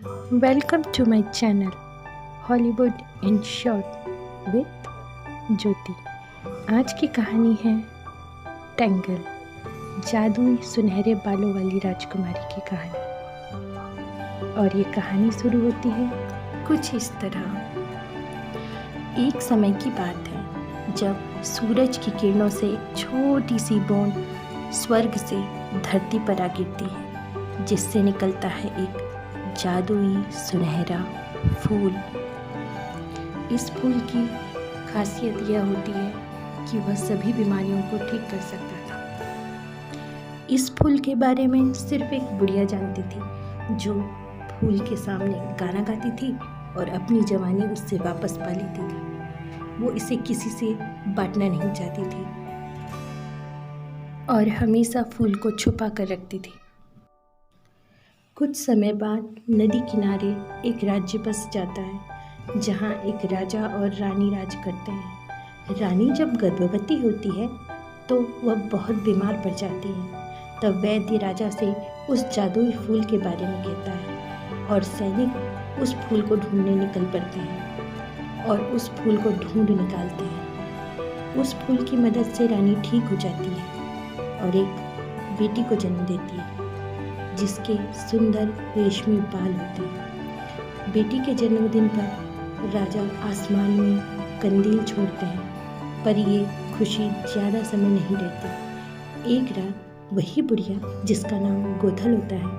Welcome to my channel Hollywood in Short with ज्योति। आज की कहानी है टेंगल, जादुई सुनहरे बालों वाली राजकुमारी की कहानी। और ये कहानी शुरू होती है कुछ इस तरह। एक समय की बात है जब सूरज की किरणों से एक छोटी सी बूंद स्वर्ग से धरती पर आ गिरती है, जिससे निकलता है एक जादुई सुनहरा फूल। इस फूल की खासियत यह होती है कि वह सभी बीमारियों को ठीक कर सकता था। इस फूल के बारे में सिर्फ एक बुढ़िया जानती थी, जो फूल के सामने गाना गाती थी और अपनी जवानी उससे वापस पा लेती थी। वो इसे किसी से बांटना नहीं चाहती थी और हमेशा फूल को छुपा कर रखती थी। कुछ समय बाद नदी किनारे एक राज्य बस जाता है, जहाँ एक राजा और रानी राज करते हैं। रानी जब गर्भवती होती है तो वह बहुत बीमार पड़ जाती है। तब वैद्य राजा से उस जादुई फूल के बारे में कहता है और सैनिक उस फूल को ढूंढने निकल पड़ते हैं और उस फूल को ढूंढ निकालते हैं। उस फूल की मदद से रानी ठीक हो जाती है और एक बेटी को जन्म देती है, जिसके सुंदर रेशमी बाल होते हैं। बेटी के जन्मदिन पर राजा आसमान में कंदील छोड़ते हैं, पर ये खुशी ज़्यादा समय नहीं रहती। एक रात वही बुढ़िया, जिसका नाम गोथल होता है,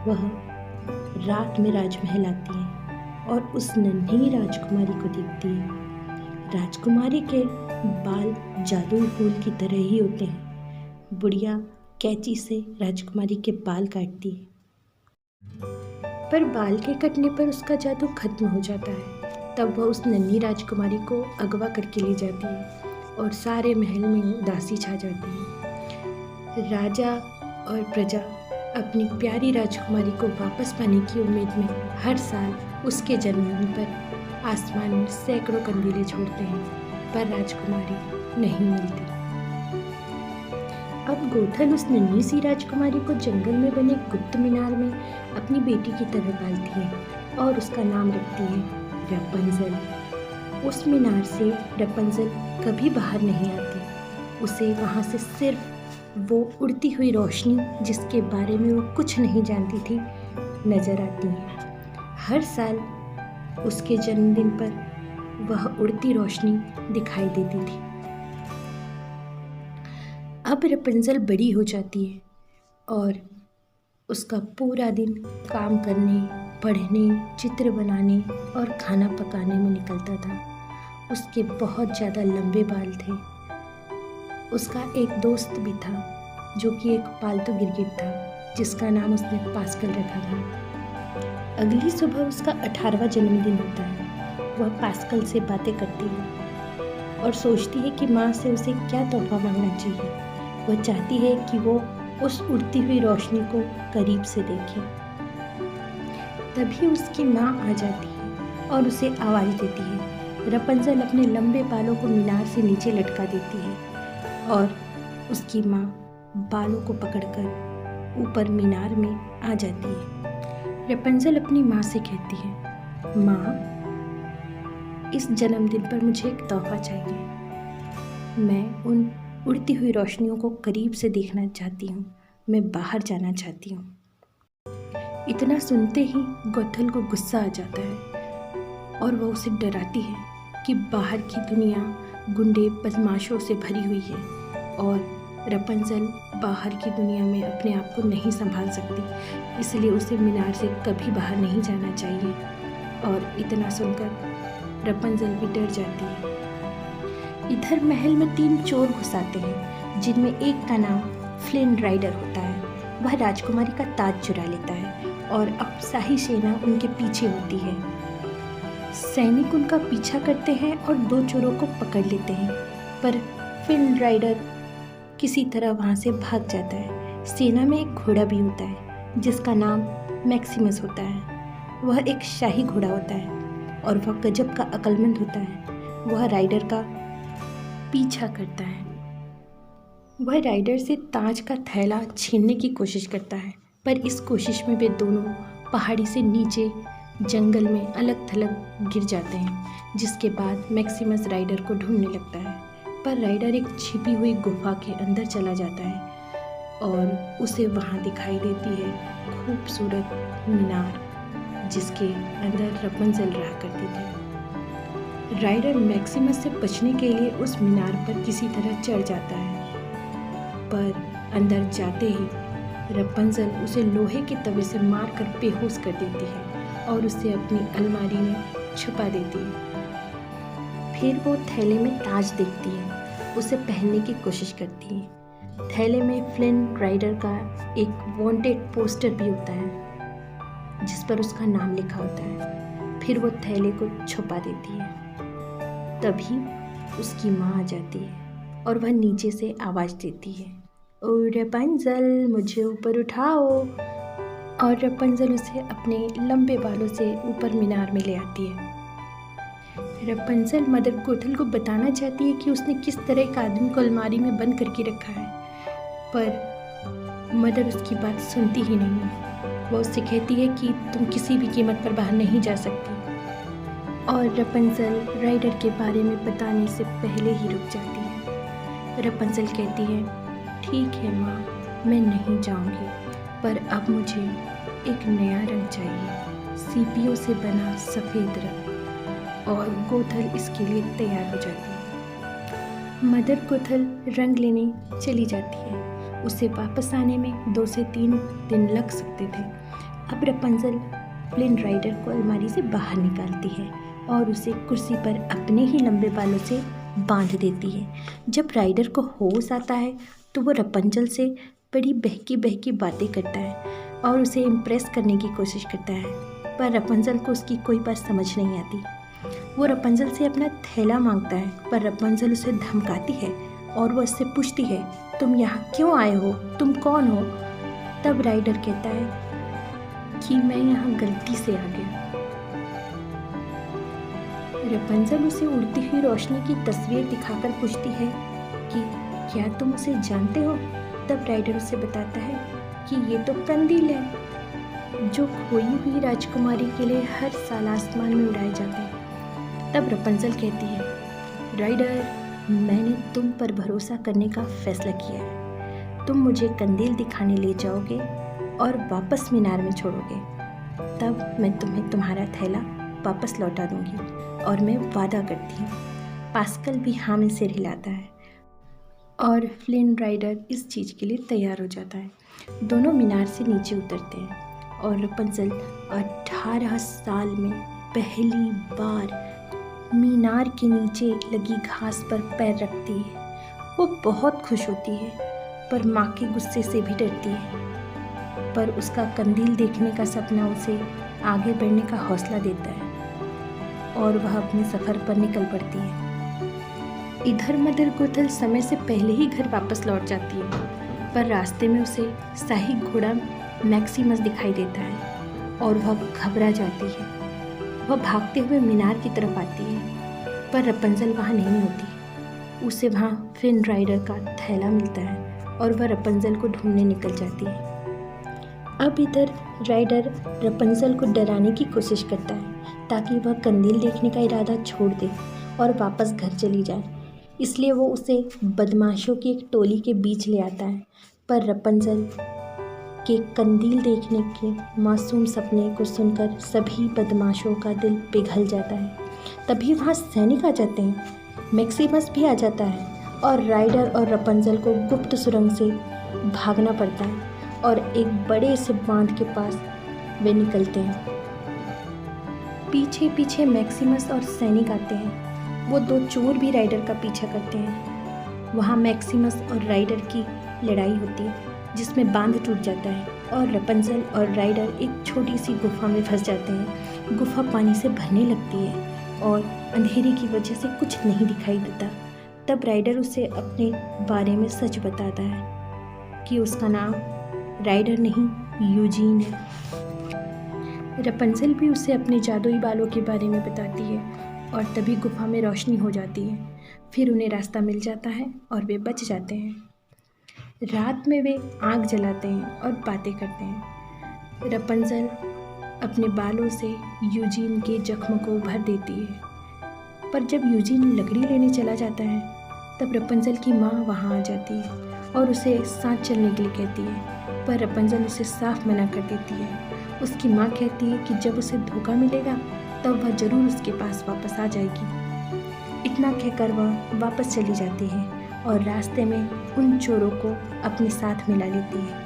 वह रात में राजमहल आती है और उस नन्ही राजकुमारी को देखती है। राजकुमारी के बाल जादुई फूल की तरह ही होते हैं। बुढ़िया कैंची से राजकुमारी के बाल काटती है, पर बाल के कटने पर उसका जादू खत्म हो जाता है। तब वह उस नन्ही राजकुमारी को अगवा करके ले जाती है और सारे महल में उदासी छा जाती है। राजा और प्रजा अपनी प्यारी राजकुमारी को वापस पाने की उम्मीद में हर साल उसके जन्मदिन पर आसमान में सैकड़ों कंदीलें छोड़ते हैं, पर राजकुमारी नहीं मिलती। अब गोथल उस नन्ही सी राजकुमारी को जंगल में बने गुप्त मीनार में अपनी बेटी की तरह पालती है और उसका नाम रखती है रपुंज़ल। उस मीनार से रपुंज़ल कभी बाहर नहीं आती। उसे वहाँ से सिर्फ वो उड़ती हुई रोशनी, जिसके बारे में वो कुछ नहीं जानती थी, नजर आती है। हर साल उसके जन्मदिन पर वह उड़ती रोशनी दिखाई देती थी। अब रपुंज़ल बड़ी हो जाती है और उसका पूरा दिन काम करने, पढ़ने, चित्र बनाने और खाना पकाने में निकलता था। उसके बहुत ज़्यादा लंबे बाल थे। उसका एक दोस्त भी था, जो कि एक पालतू गिरगिट था, जिसका नाम उसने पास्कल रखा था। अगली सुबह उसका 18वां जन्मदिन होता है। वह पास्कल से बातें करती है और सोचती है कि माँ से उसे क्या तोहफा मांगना चाहिए। वह चाहती है कि वो उस उड़ती हुई रोशनी को करीब से देखे। तभी उसकी माँ आ जाती है और उसे आवाज़ देती है। रपुंज़ल अपने लंबे बालों को मीनार से नीचे लटका देती है और उसकी माँ बालों को पकड़कर ऊपर मीनार में आ जाती है। रपुंज़ल अपनी माँ से कहती है, माँ, इस जन्मदिन पर मुझे एक तोहफा चाहिए। मैं उन उड़ती हुई रोशनियों को करीब से देखना चाहती हूँ। मैं बाहर जाना चाहती हूँ। इतना सुनते ही गोथल को गुस्सा आ जाता है और वह उसे डराती है कि बाहर की दुनिया गुंडे बदमाशों से भरी हुई है और रपुंज़ल बाहर की दुनिया में अपने आप को नहीं संभाल सकती, इसलिए उसे मीनार से कभी बाहर नहीं जाना चाहिए। और इतना सुनकर रपुंज़ल भी डर जाती है। इधर महल में 3 चोर घुस आते हैं, जिनमें एक का नाम फ्लिन राइडर होता है। वह राजकुमारी का ताज चुरा लेता है और अब शाही सेना उनके पीछे होती है। सैनिक उनका पीछा करते हैं और 2 चोरों को पकड़ लेते हैं, पर फ्लिन राइडर किसी तरह वहाँ से भाग जाता है। सेना में एक घोड़ा भी होता है, जिसका नाम मैक्सिमस होता है। वह एक शाही घोड़ा होता है और वह गजब का अक्लमंद होता है। वह राइडर का पीछा करता है। वह राइडर से ताज का थैला छीनने की कोशिश करता है, पर इस कोशिश में वे दोनों पहाड़ी से नीचे जंगल में अलग थलग गिर जाते हैं, जिसके बाद मैक्सिमस राइडर को ढूंढने लगता है। पर राइडर एक छिपी हुई गुफा के अंदर चला जाता है और उसे वहाँ दिखाई देती है खूबसूरत मीनार, जिसके अंदर रपुंज़ल रहा करती थी। राइडर मैक्सिमस से बचने के लिए उस मीनार पर किसी तरह चढ़ जाता है, पर अंदर जाते ही रपुंज़ल उसे लोहे के तवे से मारकर बेहोश कर देती है और उसे अपनी अलमारी में छुपा देती है। फिर वो थैले में ताज देखती है, उसे पहनने की कोशिश करती है। थैले में फ्लिन राइडर का एक वांटेड पोस्टर भी होता है, जिस पर उसका नाम लिखा होता है। फिर वो थैले को छुपा देती है। तभी उसकी माँ आ जाती है और वह नीचे से आवाज़ देती है, ओ रपुंज़ल, मुझे ऊपर उठाओ। और रपुंज़ल उसे अपने लंबे बालों से ऊपर मीनार में ले आती है। रपुंज़ल मदर गोथल को बताना चाहती है कि उसने किस तरह एक आदमी को अलमारी में बंद करके रखा है, पर मदर उसकी बात सुनती ही नहीं है। वो उससे कहती है कि तुम किसी भी कीमत पर बाहर नहीं जा सकती। और रपुंज़ल राइडर के बारे में बताने से पहले ही रुक जाती है। रपुंज़ल कहती है, ठीक है माँ, मैं नहीं जाऊँगी, पर अब मुझे एक नया रंग चाहिए, सीपियों से बना सफ़ेद रंग। और गोथल इसके लिए तैयार हो जाती है। मदर गोथल रंग लेने चली जाती है। उसे वापस आने में 2 से 3 दिन लग सकते थे। अब रपुंज़ल फ्लिन राइडर को अलमारी से बाहर निकालती है और उसे कुर्सी पर अपने ही लंबे बालों से बांध देती है। जब राइडर को होश आता है तो वो रपुंज़ल से बड़ी बहकी बहकी बातें करता है और उसे इम्प्रेस करने की कोशिश करता है, पर रपुंज़ल को उसकी कोई बात समझ नहीं आती। वो रपुंज़ल से अपना थैला मांगता है, पर रपुंज़ल उसे धमकाती है और वो उससे पूछती है, तुम यहाँ क्यों आए हो, तुम कौन हो? तब राइडर कहता है कि मैं यहाँ गलती से आ गया। रपुंज़ल उसे उड़ती हुई रोशनी की तस्वीर दिखाकर पूछती है कि क्या तुम उसे जानते हो? तब राइडर उसे बताता है कि ये तो कंदील है, जो खोई हुई राजकुमारी के लिए हर साल आसमान में उड़ाए जाते हैं। तब रपुंज़ल कहती है, राइडर, मैंने तुम पर भरोसा करने का फैसला किया है। तुम मुझे कंदील दिखाने ले जाओगे और वापस मीनार में छोड़ोगे, तब मैं तुम्हें तुम्हारा थैला वापस लौटा दूंगी। और मैं वादा करती हूँ। पास्कल भी हाँ में सिर हिलाता है और फ्लिन राइडर इस चीज़ के लिए तैयार हो जाता है। दोनों मीनार से नीचे उतरते हैं और रपुंज़ल 18 साल में पहली बार मीनार के नीचे लगी घास पर पैर रखती है। वो बहुत खुश होती है, पर माँ के गुस्से से भी डरती है। पर उसका कंदील देखने का सपना उसे आगे बढ़ने का हौसला देता है और वह अपने सफ़र पर निकल पड़ती है। इधर मदर गोथल समय से पहले ही घर वापस लौट जाती है, पर रास्ते में उसे शाही घोड़ा मैक्सिमस दिखाई देता है और वह घबरा जाती है। वह भागते हुए मीनार की तरफ आती है, पर रपुंज़ल वहाँ नहीं होती। उसे वहाँ फ्लिन राइडर का थैला मिलता है और वह रपुंज़ल को ढूंढने निकल जाती है। अब इधर राइडर रपुंज़ल को डराने की कोशिश करता है ताकि वह कंदील देखने का इरादा छोड़ दे और वापस घर चली जाए। इसलिए वो उसे बदमाशों की एक टोली के बीच ले आता है, पर रपुंज़ल के कंदील देखने के मासूम सपने को सुनकर सभी बदमाशों का दिल पिघल जाता है। तभी वहाँ सैनिक आ जाते हैं। मैक्सिमस भी आ जाता है और राइडर और रपुंज़ल को गुप्त सुरंग से भागना पड़ता है और एक बड़े से बांध के पास वे निकलते हैं। पीछे पीछे मैक्सिमस और सैनिक आते हैं। वो 2 चोर भी राइडर का पीछा करते हैं। वहाँ मैक्सिमस और राइडर की लड़ाई होती है, जिसमें बांध टूट जाता है और रपुंज़ल और राइडर एक छोटी सी गुफा में फंस जाते हैं। गुफा पानी से भरने लगती है और अंधेरे की वजह से कुछ नहीं दिखाई देता। तब राइडर उसे अपने बारे में सच बताता है कि उसका नाम राइडर नहीं, यूजीन है। रपुंज़ल भी उसे अपने जादुई बालों के बारे में बताती है और तभी गुफा में रोशनी हो जाती है। फिर उन्हें रास्ता मिल जाता है और वे बच जाते हैं। रात में वे आग जलाते हैं और बातें करते हैं। रपुंज़ल अपने बालों से यूजीन के जख्म को भर देती है। पर जब यूजीन लकड़ी लेने चला जाता है तब रपुंज़ल की माँ वहाँ आ जाती है और उसे साथ चलने के लिए कहती है, पर रपुंज़ल उसे साफ मना कर देती है। उसकी माँ कहती है कि जब उसे धोखा मिलेगा तब वह ज़रूर उसके पास वापस आ जाएगी। इतना कहकर वह वापस चली जाती है और रास्ते में उन चोरों को अपने साथ मिला लेती है।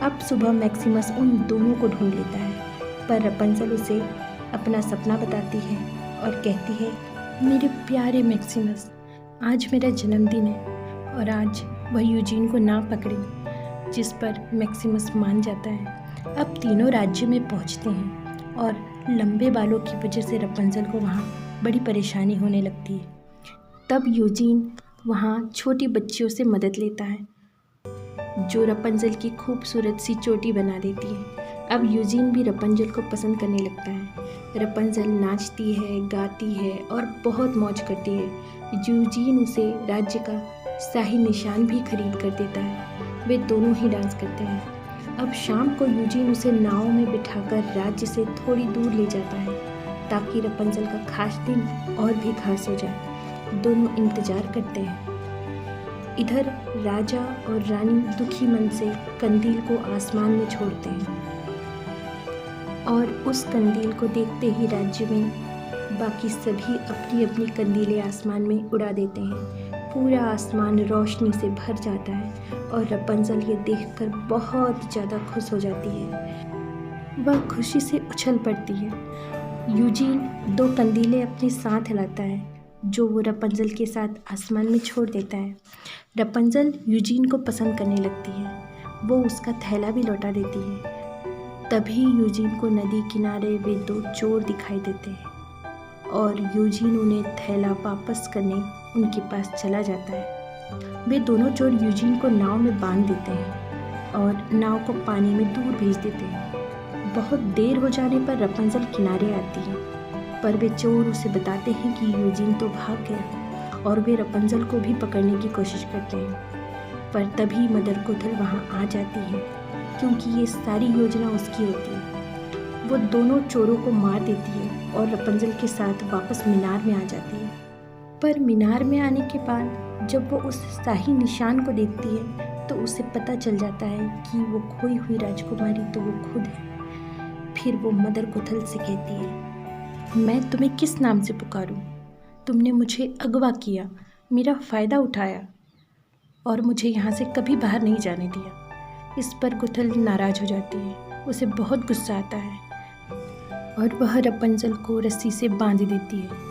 अब सुबह मैक्सिमस उन दोनों को ढूंढ लेता है, पर रपुंज़ल उसे अपना सपना बताती है और कहती है, मेरे प्यारे मैक्सिमस, आज मेरा जन्मदिन है और आज वह यूजीन को ना पकड़े। जिस पर मैक्सिमस मान जाता है। अब तीनों राज्य में पहुंचते हैं और लंबे बालों की वजह से रपुंज़ल को वहाँ बड़ी परेशानी होने लगती है। तब यूजीन वहाँ छोटी बच्चियों से मदद लेता है जो रपुंज़ल की खूबसूरत सी चोटी बना देती है। अब यूजीन भी रपुंज़ल को पसंद करने लगता है। रपुंज़ल नाचती है, गाती है और बहुत मौज करती है। यूजीन उसे राज्य का शाही निशान भी खरीद कर देता है। वे दोनों ही डांस करते हैं। अब शाम को यूजीन उसे नाव में बिठाकर राज्य से थोड़ी दूर ले जाता है ताकि रपुंज़ल का खास दिन और भी खास हो जाए। दोनों इंतज़ार करते हैं। इधर राजा और रानी दुखी मन से कंदील को आसमान में छोड़ते हैं और उस कंदील को देखते ही राज्य में बाकी सभी अपनी अपनी कंदीलें आसमान में उड़ा देते हैं। पूरा आसमान रोशनी से भर जाता है और रपुंज़ल ये देखकर बहुत ज़्यादा खुश हो जाती है। वह खुशी से उछल पड़ती है। यूजीन 2 कंदीलें अपने साथ लाता है जो वो रपुंज़ल के साथ आसमान में छोड़ देता है। रपुंज़ल यूजीन को पसंद करने लगती है। वो उसका थैला भी लौटा देती है। तभी यूजीन को नदी किनारे वे 2 चोर दिखाई देते हैं और यूजीन उन्हें थैला वापस करने उनके पास चला जाता है। वे दोनों चोर यूजीन को नाव में बांध देते हैं और नाव को पानी में दूर भेज देते हैं। बहुत देर हो जाने पर रपुंज़ल किनारे आती है, पर वे चोर उसे बताते हैं कि यूजीन तो भाग गया और वे रपुंज़ल को भी पकड़ने की कोशिश करते हैं। पर तभी मदर गोथल वहाँ आ जाती है क्योंकि ये सारी योजना उसकी होती है। वो दोनों चोरों को मार देती है और रपुंज़ल के साथ वापस मीनार में आ जाती है। पर मीनार में आने के बाद जब वो उस शाही निशान को देखती है तो उसे पता चल जाता है कि वो खोई हुई राजकुमारी तो वो खुद है। फिर वो मदर गोथल से कहती है, मैं तुम्हें किस नाम से पुकारूं? तुमने मुझे अगवा किया, मेरा फ़ायदा उठाया और मुझे यहाँ से कभी बाहर नहीं जाने दिया। इस पर गोथल नाराज़ हो जाती है। उसे बहुत गुस्सा आता है और वह रपुंज़ल को रस्सी से बांध देती है।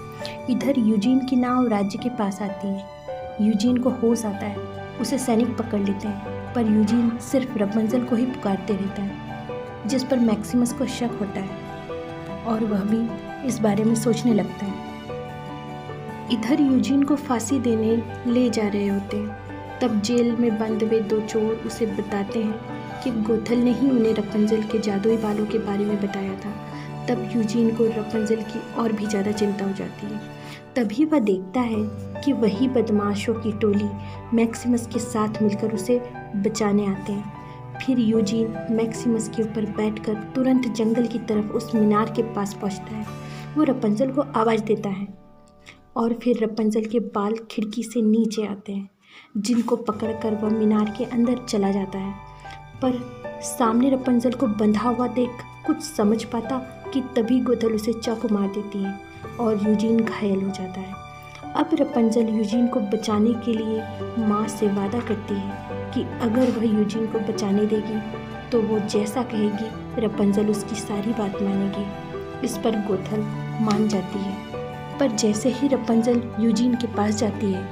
इधर यूजीन की नाव राज्य के पास आती है। यूजीन को होश आता है। उसे सैनिक पकड़ लेते हैं, पर यूजीन सिर्फ रपुंज़ल को ही पुकारते रहता है, जिस पर मैक्सिमस को शक होता है और वह भी इस बारे में सोचने लगता है। इधर यूजीन को फांसी देने ले जा रहे होते हैं। तब जेल में बंद वे 2 चोर उसे बताते हैं कि गोथल ने ही उन्हें रपुंज़ल के जादुई बालों के बारे में बताया था। तब यूजीन को रपुंज़ल की और भी ज़्यादा चिंता हो जाती है। तभी वह देखता है कि वही बदमाशों की टोली मैक्सिमस के साथ मिलकर उसे बचाने आते हैं। फिर यूजीन मैक्सिमस के ऊपर बैठकर तुरंत जंगल की तरफ उस मीनार के पास पहुंचता है। वो रपुंज़ल को आवाज़ देता है और फिर रपुंज़ल के बाल खिड़की से नीचे आते हैं, जिनको पकड़कर वह मीनार के अंदर चला जाता है। पर सामने रपुंज़ल को बंधा हुआ देख कुछ समझ पाता कि तभी गोथल उसे चाकू मार देती है और यूजीन घायल हो जाता है। अब रपुंज़ल यूजीन को बचाने के लिए माँ से वादा करती है कि अगर वह यूजीन को बचाने देगी तो वो जैसा कहेगी रपुंज़ल उसकी सारी बात मानेगी। इस पर गोथल मान जाती है। पर जैसे ही रपुंज़ल यूजीन के पास जाती है,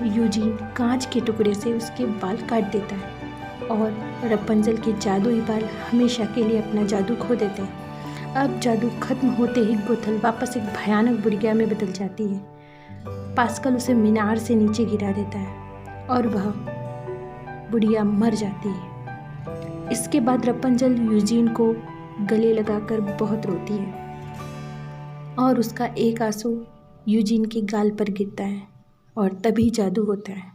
यूजीन कांच के टुकड़े से उसके बाल काट देता है और रपुंज़ल के जादुई बाल हमेशा के लिए अपना जादू खो देते हैं। अब जादू खत्म होते ही गोथल वापस एक भयानक बुढ़िया में बदल जाती है। पास्कल उसे मीनार से नीचे गिरा देता है और वह बुढ़िया मर जाती है। इसके बाद रपुंज़ल यूजीन को गले लगाकर बहुत रोती है और उसका एक आंसू यूजीन के गाल पर गिरता है और तभी जादू होता है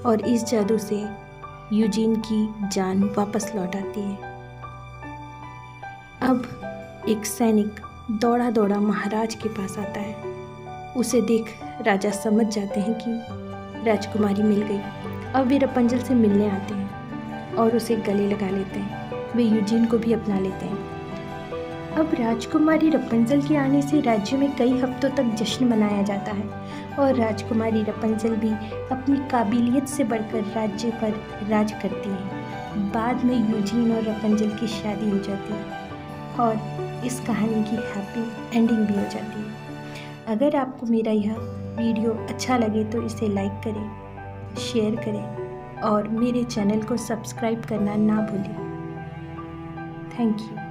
और इस जादू से यूजीन की जान वापस लौट आती है। अब एक सैनिक दौड़ा दौड़ा महाराज के पास आता है। उसे देख राजा समझ जाते हैं कि राजकुमारी मिल गई। अब वे रपंजल से मिलने आते हैं और उसे गले लगा लेते हैं। वे यूजीन को भी अपना लेते हैं। अब राजकुमारी रपंजल के आने से राज्य में कई हफ्तों तक जश्न मनाया जाता है और राजकुमारी रपंजल भी अपनी काबिलियत से बढ़कर राज्य पर राज करती है। बाद में यूजीन और रपंजल की शादी हो जाती है और इस कहानी की हैप्पी एंडिंग भी हो जाती है। अगर आपको मेरा यह वीडियो अच्छा लगे तो इसे लाइक करें, शेयर करें और मेरे चैनल को सब्सक्राइब करना ना भूलें। Thank you.